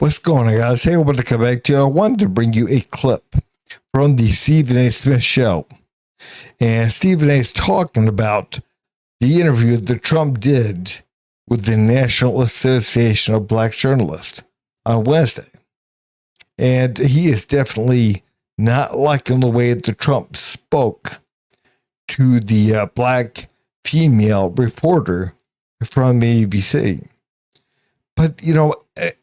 What's going on, guys? Hey, I wanted to come back to you. I wanted to bring you a clip from the Stephen A. Smith show. And Stephen A. is talking about the interview that Trump did with the National Association of Black Journalists on Wednesday. And he is definitely not liking the way that Trump spoke to the black female reporter from ABC. But, you know,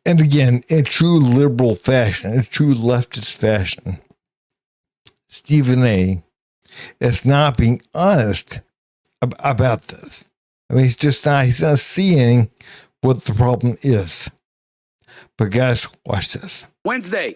and again, in true liberal fashion, in true leftist fashion, Stephen A. is not being honest about this. I mean, he's not seeing what the problem is. But guys, watch this. Wednesday,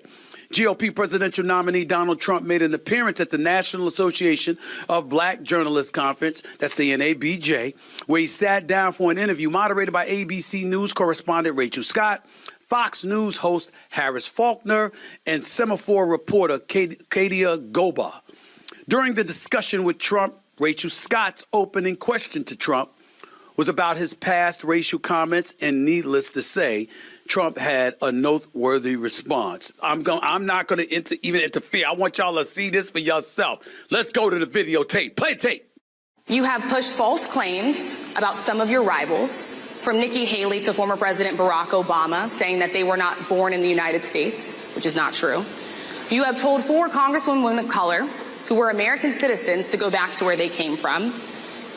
GOP presidential nominee Donald Trump made an appearance at the National Association of Black Journalists Conference, that's the NABJ, where he sat down for an interview moderated by ABC News correspondent Rachel Scott, Fox News host Harris Faulkner, and Semaphore reporter Kadia Goba. During the discussion with Trump, Rachel Scott's opening question to Trump was about his past racial comments, and needless to say, Trump had a noteworthy response. I'm not going to even interfere. I want y'all to see this for yourself. Let's go to the videotape. Play tape. You have pushed false claims about some of your rivals, from Nikki Haley to former President Barack Obama, saying that they were not born in the United States, which is not true. You have told 4 congresswomen of color who were American citizens to go back to where they came from.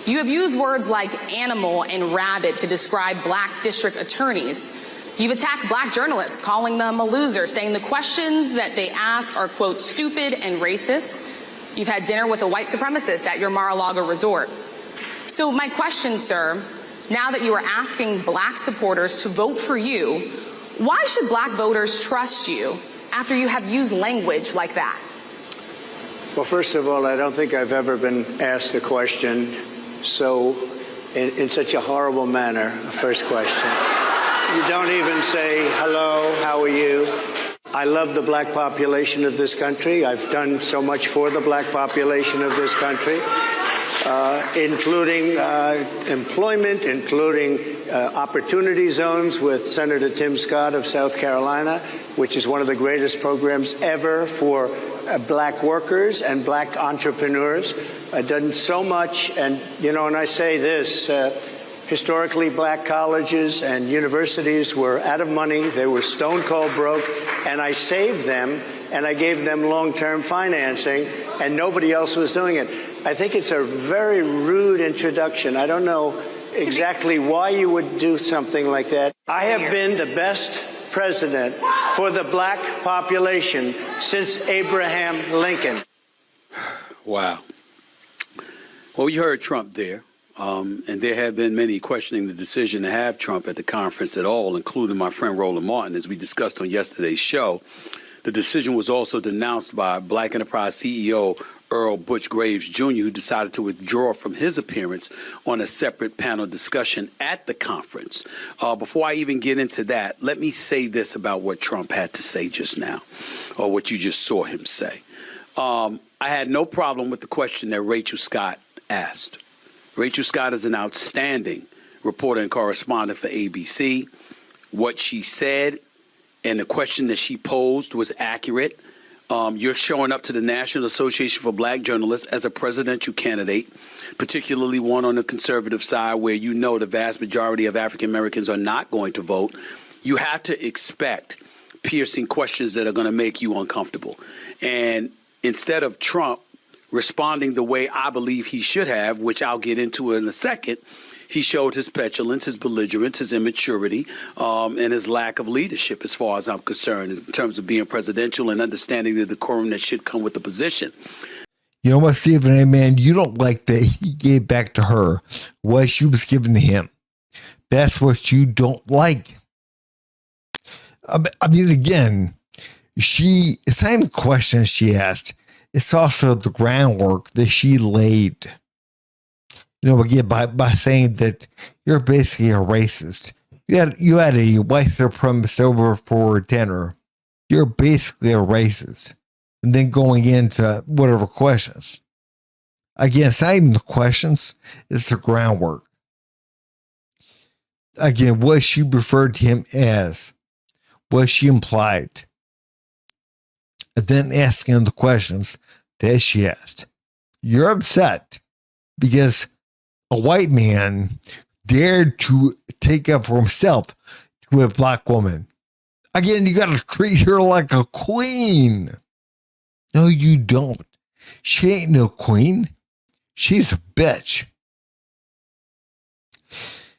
You have used words like animal and rabid to describe black district attorneys. You've attacked black journalists, calling them a loser, saying the questions that they ask are, quote, stupid and racist. You've had dinner with a white supremacist at your Mar-a-Lago resort. So my question, sir, now that you are asking black supporters to vote for you, why should black voters trust you after you have used language like that? Well, first of all, I don't think I've ever been asked a question so in such a horrible manner. First question. You don't even say, hello, how are you? I love the black population of this country. I've done so much for the black population of this country, including employment, including opportunity zones with Senator Tim Scott of South Carolina, which is one of the greatest programs ever for black workers and black entrepreneurs. I've done so much, and, you know, and I say this, historically, black colleges and universities were out of money. They were stone cold broke, and I saved them, and I gave them long-term financing, and nobody else was doing it. I think it's a very rude introduction. I don't know exactly why you would do something like that. I have been the best president for the black population since Abraham Lincoln. Wow. Well, you heard Trump there. And there have been many questioning the decision to have Trump at the conference at all, including my friend Roland Martin, as we discussed on yesterday's show. The decision was also denounced by Black Enterprise CEO Earl Butch Graves Jr., who decided to withdraw from his appearance on a separate panel discussion at the conference. Before I even get into that, let me say this about what Trump had to say just now, or what you just saw him say. I had no problem with the question that Rachel Scott asked. Rachel Scott is an outstanding reporter and correspondent for ABC. What she said and the question that she posed was accurate. You're showing up to the National Association for Black Journalists as a presidential candidate, particularly one on the conservative side where you know the vast majority of African Americans are not going to vote. You have to expect piercing questions that are going to make you uncomfortable. And instead of Trump responding the way I believe he should have, which I'll get into in a second, he showed his petulance, his belligerence, his immaturity, and his lack of leadership, as far as I'm concerned, in terms of being presidential and understanding the decorum that should come with the position. You know what, Stephen A. Man, you don't like that he gave back to her what she was giving to him. That's what you don't like. I mean, again, it's not even the question she asked. It's also the groundwork that she laid. You know, again, by saying that you're basically a racist. You had a white supremacist over for dinner. You're basically a racist. And then going into whatever questions. Again, it's not even the questions, it's the groundwork. Again, what she referred to him as what she implied, and then asking the questions that she asked. You're upset because a white man dared to take up for himself to a black woman. Again, you got to treat her like a queen. No, you don't. She ain't no queen. She's a bitch.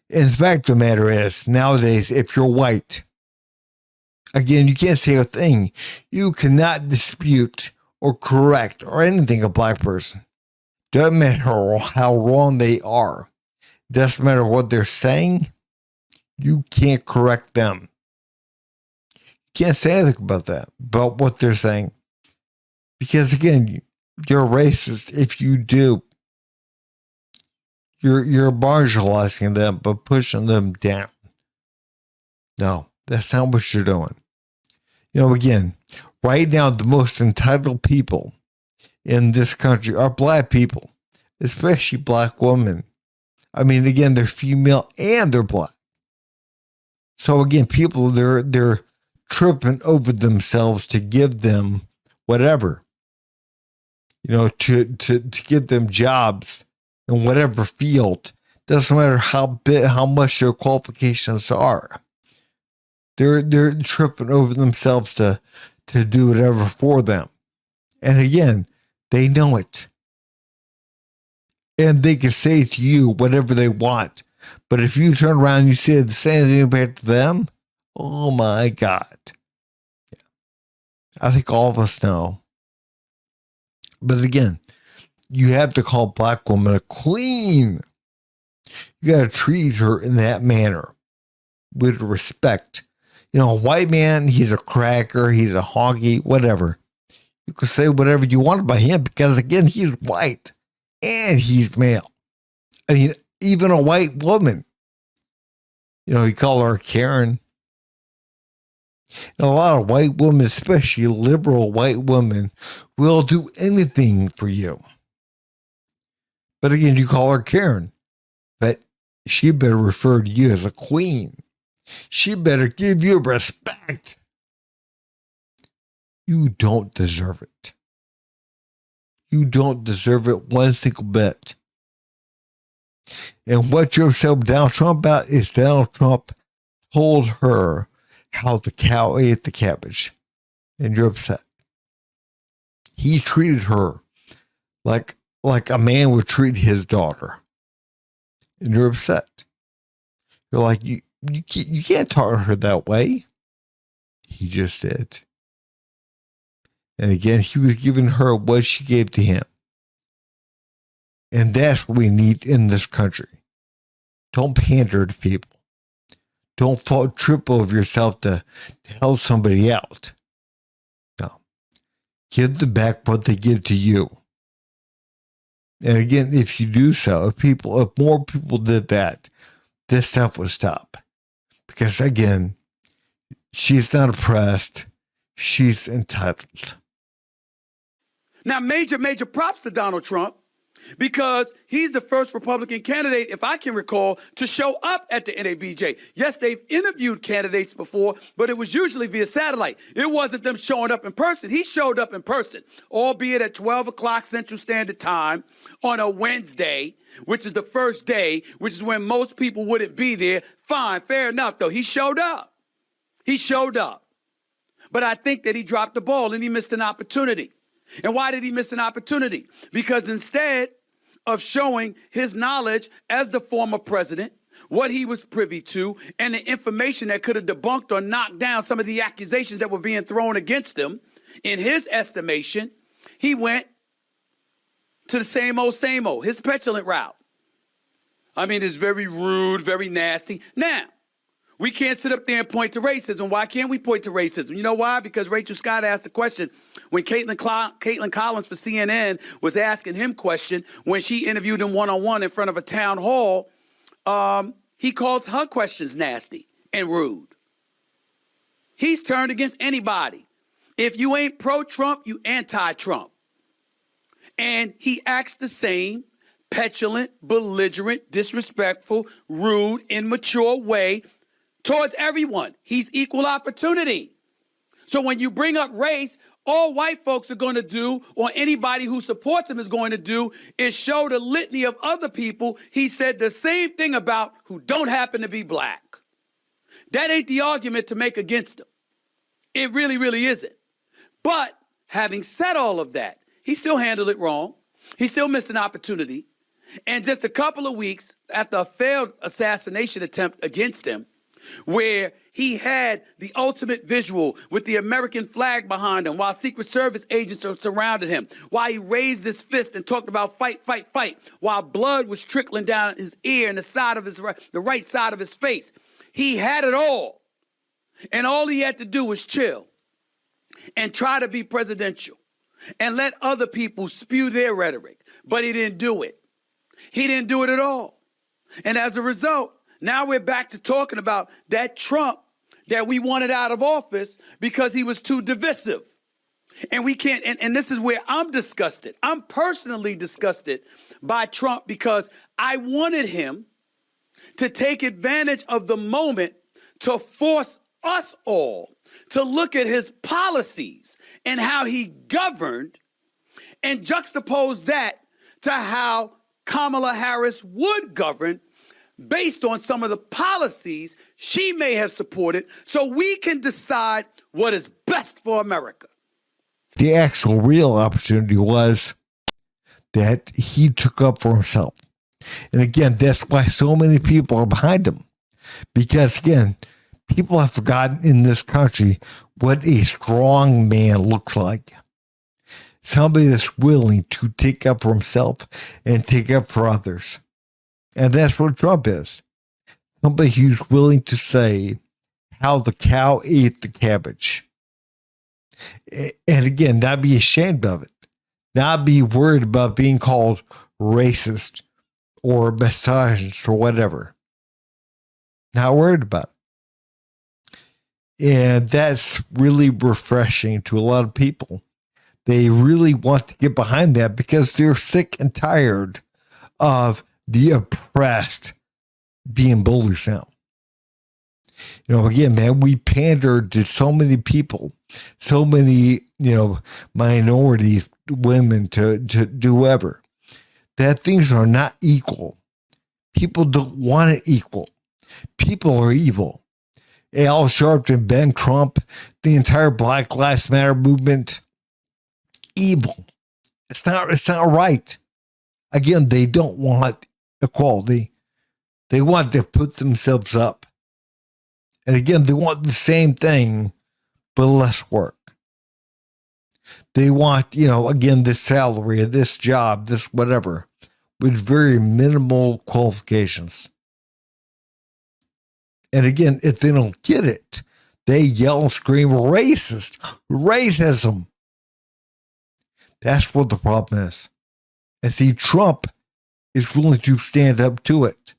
And the fact of the matter is, nowadays, if you're white, again, you can't say a thing. You cannot dispute or correct or anything a black person. Doesn't matter how wrong they are. Doesn't matter what they're saying. You can't correct them. You can't say anything about that, about what they're saying. Because again, you're racist if you do. You're marginalizing them, but pushing them down. No, that's not what you're doing. You know, again, right now, the most entitled people in this country are black people, especially black women. I mean, again, they're female and they're black. So again, people, they're tripping over themselves to give them whatever, you know, to give them jobs in whatever field. Doesn't matter how much their qualifications are. They're tripping over themselves to do whatever for them. And again, they know it. And they can say to you whatever they want. But if you turn around and you say the same thing back to them, oh my God. Yeah. I think all of us know. But again, you have to call a black woman a queen. You got to treat her in that manner with respect. You know, a white man, he's a cracker, he's a honky, whatever. You can say whatever you want about him because, again, he's white and he's male. I mean, even a white woman, you know, you call her Karen. And a lot of white women, especially liberal white women, will do anything for you. But again, you call her Karen, but she better refer to you as a queen. She better give you respect. You don't deserve it. You don't deserve it one single bit. And what you're upset with Donald Trump about is Donald Trump told her how the cow ate the cabbage. And you're upset. He treated her like a man would treat his daughter. And you're upset. You're like, you can't talk to her that way. He just did. And again, he was giving her what she gave to him. And that's what we need in this country. Don't pander to people. Don't trip over yourself to help somebody out. No. Give them back what they give to you. And again, if you do so, if more people did that, this stuff would stop. Because again, she's not oppressed. She's entitled. Now, major props to Donald Trump because he's the first Republican candidate, if I can recall, to show up at the NABJ. Yes, they've interviewed candidates before, but it was usually via satellite. It wasn't them showing up in person. He showed up in person, albeit at 12 o'clock Central Standard Time on a Wednesday, which is the first day, which is when most people wouldn't be there. Fine, fair enough, though. He showed up. He showed up. But I think that he dropped the ball and he missed an opportunity. And why did he miss an opportunity? Because instead of showing his knowledge as the former president, what he was privy to, and the information that could have debunked or knocked down some of the accusations that were being thrown against him, in his estimation, he went to the same old, his petulant route. I mean, it's very rude, very nasty. Now, we can't sit up there and point to racism. Why can't we point to racism? You know why? Because Rachel Scott asked the question when Caitlin Collins for CNN was asking him question when she interviewed him one-on-one in front of a town hall. He called her questions nasty and rude. He's turned against anybody. If you ain't pro-Trump, you anti-Trump. And he acts the same petulant, belligerent, disrespectful, rude, immature way towards everyone. He's equal opportunity. So when you bring up race, all white folks are going to do, or anybody who supports him is going to do, is show the litany of other people he said the same thing about who don't happen to be black. That ain't the argument to make against him. It really, really isn't. But having said all of that, he still handled it wrong. He still missed an opportunity. And just a couple of weeks after a failed assassination attempt against him, where he had the ultimate visual with the American flag behind him while Secret Service agents surrounded him, while he raised his fist and talked about fight, fight, fight, while blood was trickling down his ear and the right side of his face. He had it all. And all he had to do was chill and try to be presidential and let other people spew their rhetoric. But he didn't do it. He didn't do it at all. And as a result, now we're back to talking about that Trump that we wanted out of office because he was too divisive. And we can't, and this is where I'm disgusted. I'm personally disgusted by Trump because I wanted him to take advantage of the moment to force us all to look at his policies and how he governed and juxtapose that to how Kamala Harris would govern based on some of the policies she may have supported so we can decide what is best for America. The actual real opportunity was that he took up for himself. And again, that's why so many people are behind him. Because again, people have forgotten in this country what a strong man looks like. Somebody that's willing to take up for himself and take up for others. And that's what Trump is. Somebody who's willing to say how the cow ate the cabbage. And again, not be ashamed of it. Not be worried about being called racist or misogynist or whatever. Not worried about it. And that's really refreshing to a lot of people. They really want to get behind that because they're sick and tired of the oppressed being bullied now. You know, again, man, we pandered to so many people, so many, minorities, women, to whoever, that things are not equal. People don't want it equal. People are evil. Al Sharpton, Ben Trump, the entire Black Lives Matter movement, evil. It's not right. Again, they don't want equality. They want to put themselves up. And again, they want the same thing, but less work. They want, again, this salary, this job, this whatever, with very minimal qualifications. And again, if they don't get it, they yell and scream racist, racism. That's what the problem is. And see, Trump is willing to stand up to it,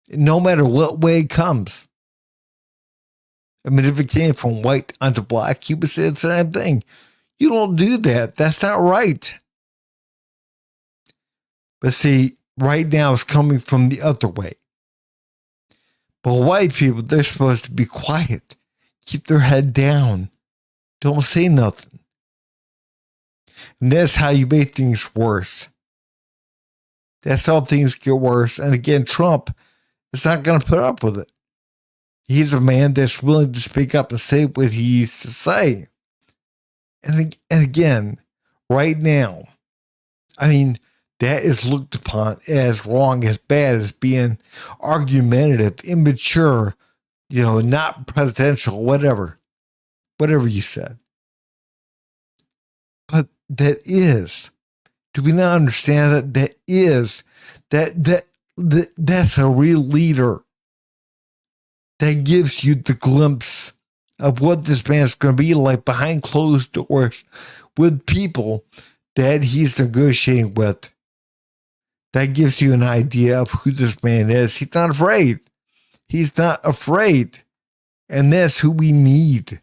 no matter what way it comes. I mean, if it came from white onto black, he would say the same thing. You don't do that. That's not right. But see, right now it's coming from the other way. But white people, they're supposed to be quiet, keep their head down, don't say nothing. And that's how you make things worse. That's how things get worse. And again, Trump is not going to put up with it. He's a man that's willing to speak up and say what he needs to say. And again, right now, I mean, that is looked upon as wrong, as bad, as being argumentative, immature, not presidential, whatever you said. But that is, do we not understand that's a real leader that gives you the glimpse of what this man is going to be like behind closed doors with people that he's negotiating with. That gives you an idea of who this man is. He's not afraid. He's not afraid. And that's who we need.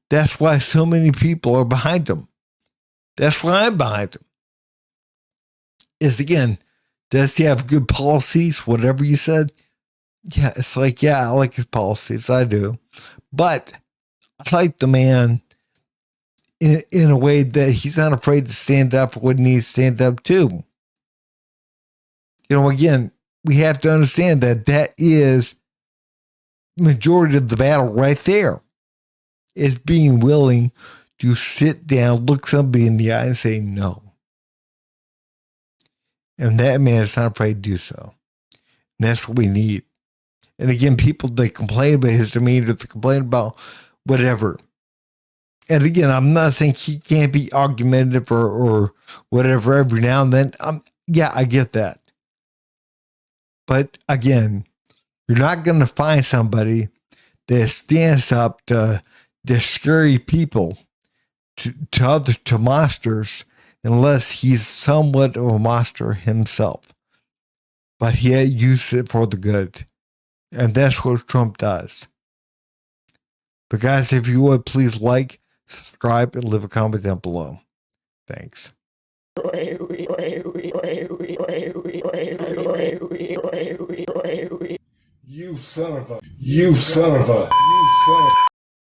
That's why so many people are behind him. That's why I'm behind him. Is again, does he have good policies? Whatever you said. Yeah, it's like, yeah, I like his policies. I do. But I like the man in a way that he's not afraid to stand up for what he needs to stand up to. Again, we have to understand that is majority of the battle right there, is being willing to sit down, look somebody in the eye and say no. And that man is not afraid to do so. And that's what we need. And again, people, they complain about his demeanor, they complain about whatever. And again, I'm not saying he can't be argumentative or whatever every now and then. Yeah, I get that. But again, you're not going to find somebody that stands up to scary people, to monsters, unless he's somewhat of a monster himself. But he used it for the good. And that's what Trump does. But guys, if you would, please like, subscribe, and leave a comment down below. Thanks. You son of a